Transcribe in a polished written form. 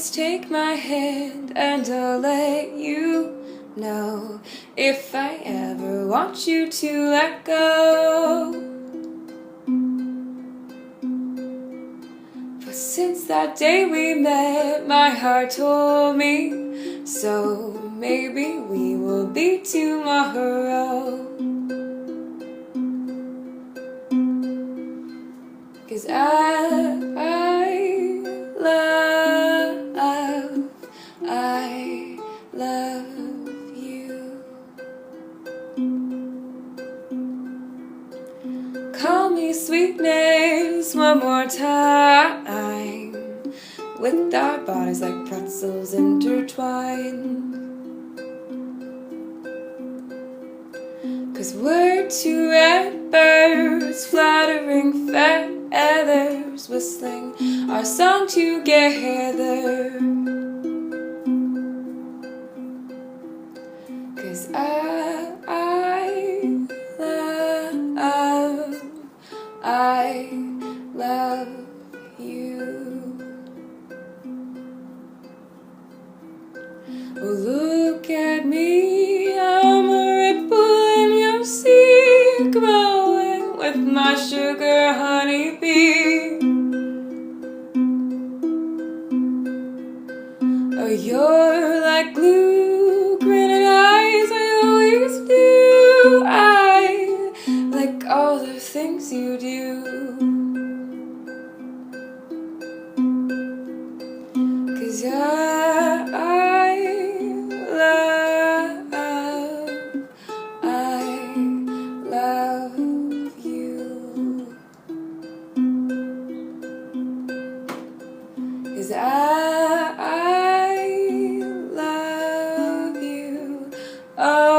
Just take my hand and I'll let you know if I ever want you to let go. But since that day we met, my heart told me so. Maybe we will be tomorrow. 'Cause I love you. Call me sweetness one more time, with our bodies like pretzels intertwined. 'Cause we're two red birds fluttering feathers, whistling our song together. 'Cause I love you. Oh, look at me, I'm a ripple in your sea, growing with my sugar honeybee. Oh, you're like glue, grinning eyes, I always do. I like all the things you do. 'Cause I love you. 'Cause I love you. Oh.